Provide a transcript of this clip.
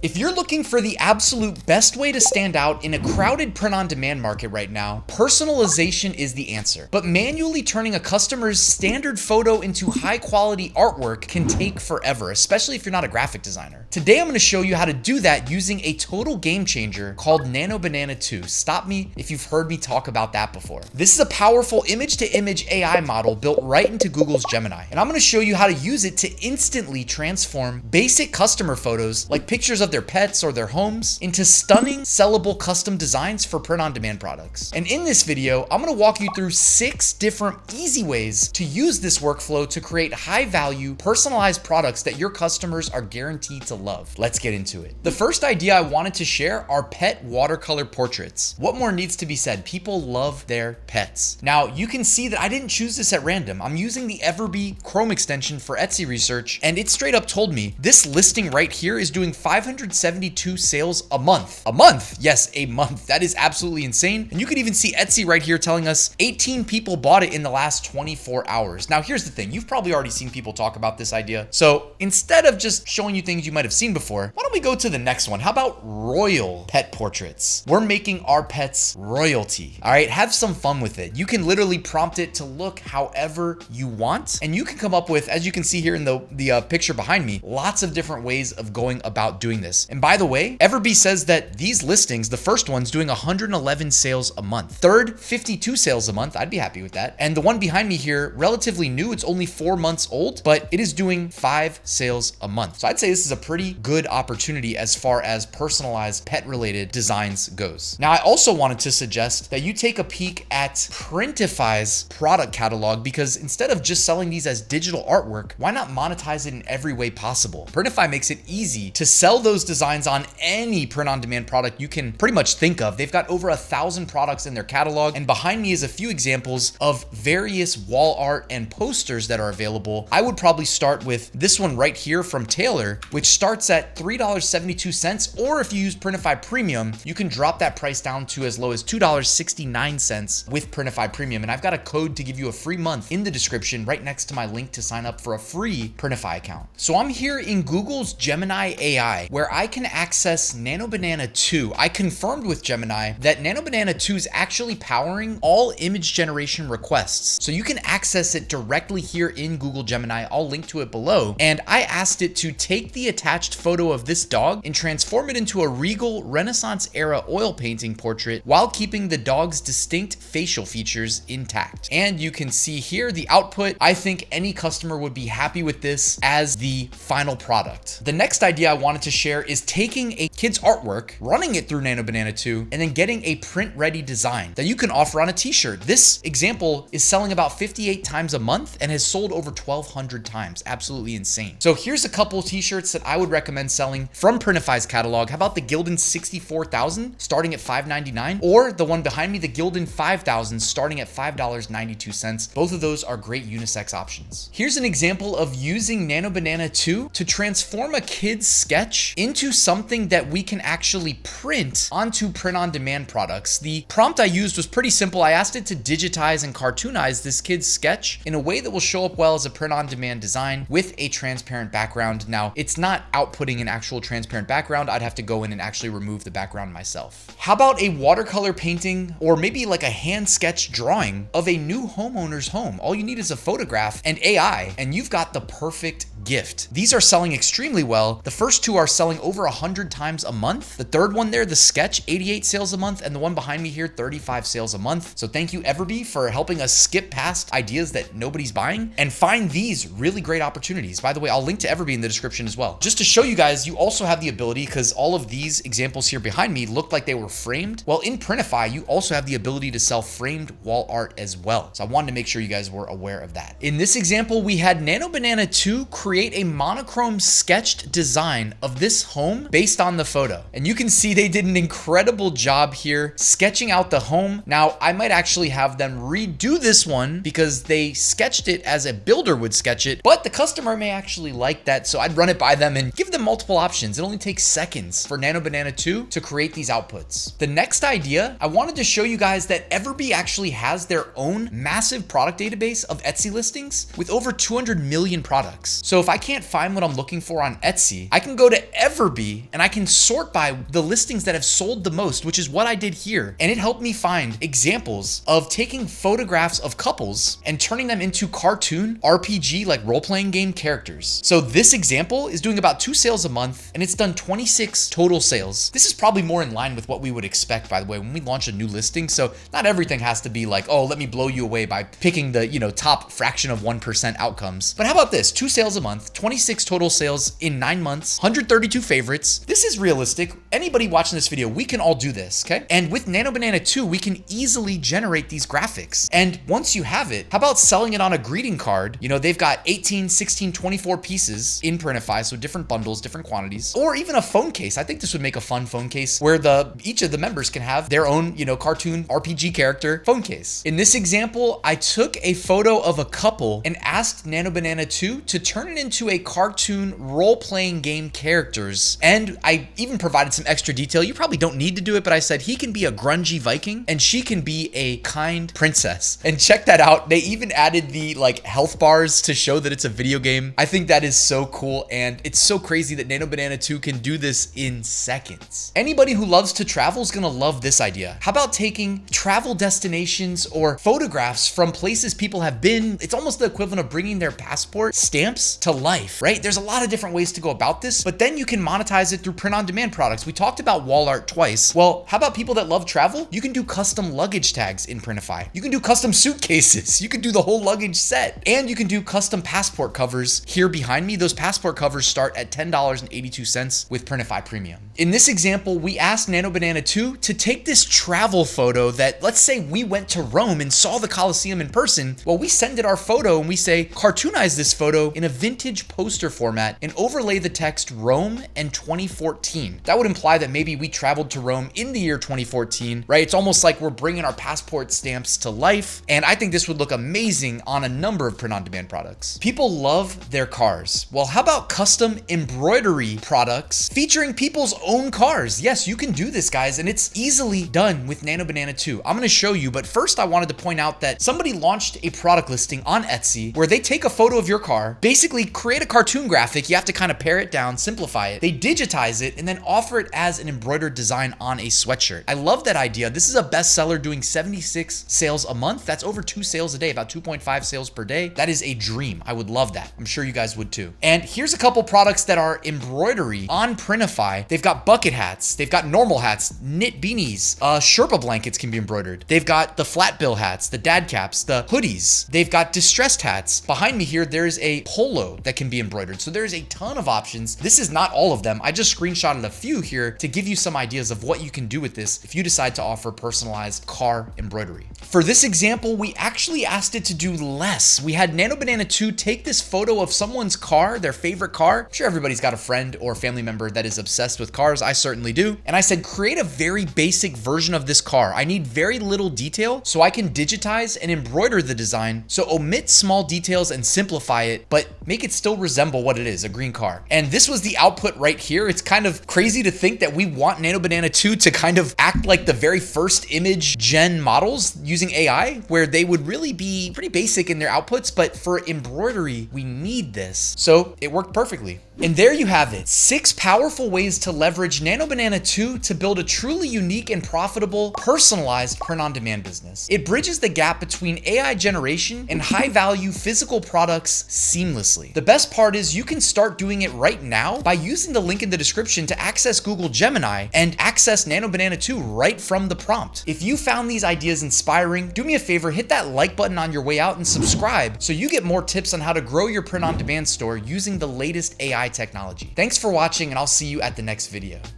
If you're looking for the absolute best way to stand out in a crowded print-on-demand market right now, personalization is the answer. But manually turning a customer's standard photo into high-quality artwork can take forever, especially if you're not a graphic designer. Today, I'm going to show you how to do that using a total game changer called Nano Banana 2. Stop me if you've heard me talk about that before. This is a powerful image-to-image AI model built right into Google's Gemini, and I'm going to show you how to use it to instantly transform basic customer photos like pictures of their pets or their homes into stunning, sellable custom designs for print-on-demand products. And in this video, I'm going to walk you through 6 different easy ways to use this workflow to create high-value, personalized products that your customers are guaranteed to love. Let's get into it. The first idea I wanted to share are pet watercolor portraits. What more needs to be said? People love their pets. Now, you can see that I didn't choose this at random. I'm using the Everbee Chrome extension for Etsy research, and it straight up told me this listing right here is doing 572 sales a month. A month? Yes, a month. That is absolutely insane. And you could even see Etsy right here telling us 18 people bought it in the last 24 hours. Now, here's the thing. You've probably already seen people talk about this idea. So instead of just showing you things you might have seen before, why don't we go to the next one? How about royal pet portraits? We're making our pets royalty. All right, have some fun with it. You can literally prompt it to look however you want, and you can come up with, as you can see here in the picture behind me, lots of different ways of going about doing this. And by the way, Everbee says that these listings, the first one's doing 111 sales a month. Third, 52 sales a month. I'd be happy with that. And the one behind me here, relatively new. It's only 4 months old, but it is doing 5 sales a month. So I'd say this is a pretty good opportunity as far as personalized pet-related designs goes. Now, I also wanted to suggest that you take a peek at Printify's product catalog, because instead of just selling these as digital artwork, why not monetize it in every way possible? Printify makes it easy to sell those designs on any print-on-demand product you can pretty much think of. They've got over 1,000 products in their catalog, and behind me is a few examples of various wall art and posters that are available. I would probably start with this one right here from Taylor, which starts at $3.72, or if you use Printify Premium, you can drop that price down to as low as $2.69 with Printify Premium. And I've got a code to give you a free month in the description right next to my link to sign up for a free Printify account. So I'm here in Google's Gemini AI, where I can access Nano Banana 2. I confirmed with Gemini that Nano Banana 2 is actually powering all image generation requests. So you can access it directly here in Google Gemini. I'll link to it below. And I asked it to take the attached photo of this dog and transform it into a regal Renaissance era oil painting portrait while keeping the dog's distinct facial features intact. And you can see here the output. I think any customer would be happy with this as the final product. The next idea I wanted to share is taking a kid's artwork, running it through Nano Banana 2, and then getting a print-ready design that you can offer on a t-shirt. This example is selling about 58 times a month and has sold over 1,200 times. Absolutely insane. So here's a couple t-shirts that I would recommend selling from Printify's catalog. How about the Gildan 64,000 starting at $5.99, or the one behind me, the Gildan 5,000 starting at $5.92. Both of those are great unisex options. Here's an example of using Nano Banana 2 to transform a kid's sketch into something that we can actually print onto print-on-demand products. The prompt I used was pretty simple. I asked it to digitize and cartoonize this kid's sketch in a way that will show up well as a print-on-demand design with a transparent background. Now, it's not outputting an actual transparent background. I'd have to go in and actually remove the background myself. How about a watercolor painting, or maybe like a hand sketch drawing of a new homeowner's home? All you need is a photograph and AI, and you've got the perfect gift. These are selling extremely well. The first two are selling over 100 times a month. The third one there, the sketch, 88 sales a month, and the one behind me here, 35 sales a month. So thank you, Everbee, for helping us skip past ideas that nobody's buying and find these really great opportunities. By the way, I'll link to Everbee in the description as well. Just to show you guys, you also have the ability, because all of these examples here behind me looked like they were framed. Well, in Printify, you also have the ability to sell framed wall art as well. So I wanted to make sure you guys were aware of that. In this example, we had Nano Banana 2 create a monochrome sketched design of this home based on the photo. And you can see they did an incredible job here sketching out the home. Now, I might actually have them redo this one because they sketched it as a builder would sketch it, but the customer may actually like that. So I'd run it by them and give them multiple options. It only takes seconds for Nano Banana 2 to create these outputs. The next idea, I wanted to show you guys that Everbee actually has their own massive product database of Etsy listings with over 200 million products. So if I can't find what I'm looking for on Etsy, I can go to Everbee and I can sort by the listings that have sold the most, which is what I did here. And it helped me find examples of taking photographs of couples and turning them into cartoon RPG, like role-playing game characters. So this example is doing about 2 sales a month, and it's done 26 total sales. This is probably more in line with what we would expect, by the way, when we launch a new listing. So not everything has to be like, oh, let me blow you away by picking the, top fraction of 1% outcomes. But how about this? 2 sales a month, 26 total sales in 9 months, 132 favorites. This is realistic. Anybody watching this video, we can all do this, okay? And with Nano Banana 2, we can easily generate these graphics. And once you have it, how about selling it on a greeting card? They've got 18, 16, 24 pieces in Printify, so different bundles, different quantities, or even a phone case. I think this would make a fun phone case where each of the members can have their own, cartoon RPG character phone case. In this example, I took a photo of a couple and asked Nano Banana 2 to turn it into a cartoon role-playing game characters. And I even provided some extra detail. You probably don't need to do it, but I said he can be a grungy Viking and she can be a kind princess. And check that out. They even added the health bars to show that it's a video game. I think that is so cool, and it's so crazy that Nano Banana 2 can do this in seconds. Anybody who loves to travel is gonna love this idea. How about taking travel destinations or photographs from places people have been? It's almost the equivalent of bringing their passport stamps to life, right? There's a lot of different ways to go about this, but then you can monetize it through print-on-demand products. We talked about wall art twice. Well, how about people that love travel? You can do custom luggage tags in Printify. You can do custom suitcases. You can do the whole luggage set, and you can do custom passport covers here behind me. Those passport covers start at $10.82 with Printify Premium. In this example, we asked Nano Banana 2 to take this travel photo that, let's say we went to Rome and saw the Colosseum in person. Well, we send it our photo and we say, cartoonize this photo in a vintage poster format and overlay the text Rome and 2014. That would imply that maybe we traveled to Rome in the year 2014, right? It's almost like we're bringing our passport stamps to life. And I think this would look amazing on a number of print-on-demand products. People love their cars. Well, how about custom embroidery products featuring people's own cars? Yes, you can do this, guys, and it's easily done with Nano Banana 2. I'm gonna show you, but first I wanted to point out that somebody launched a product listing on Etsy where they take a photo of your car, basically create a cartoon graphic. You have to kind of pare it down, simplify it. They digitize it and then offer it as an embroidered design on a sweatshirt. I love that idea. This is a bestseller doing 76 sales a month. That's over 2 sales a day, about 2.5 sales per day. That is a dream. I would love that. I'm sure you guys would too. And here's a couple products that are embroidery on Printify. They've got bucket hats. They've got normal hats, knit beanies, Sherpa blankets can be embroidered. They've got the flat bill hats, the dad caps, the hoodies. They've got distressed hats. Behind me here, there's a polo that can be embroidered. So there's a ton of options. This is not all of them. I just screenshotted a few here to give you some ideas of what you can do with this if you decide to offer personalized car embroidery. For this example, we actually asked it to do less. We had Nano Banana 2 take this photo of someone's car, their favorite car. I'm sure everybody's got a friend or family member that is obsessed with cars. I certainly do. And I said, create a very basic version of this car. I need very little detail so I can digitize and embroider the design. So omit small details and simplify it, but make it still resemble what it is, a green car. And this was the output right here. It's kind of crazy to think that we want Nano Banana 2 to kind of act like the very first image gen models using AI, where they would really be pretty basic in their outputs, but for embroidery, we need this. So it worked perfectly. And there you have it. 6 powerful ways to leverage Nano Banana 2 to build a truly unique and profitable, personalized print-on-demand business. It bridges the gap between AI generation and high-value physical products seamlessly. The best part is you can start doing it right now by using the link in the description to access Google Gemini and access Nano Banana 2 right from the prompt. If you found these ideas inspiring, do me a favor, hit that like button on your way out and subscribe so you get more tips on how to grow your print-on-demand store using the latest AI technology. Thanks for watching, and I'll see you at the next video.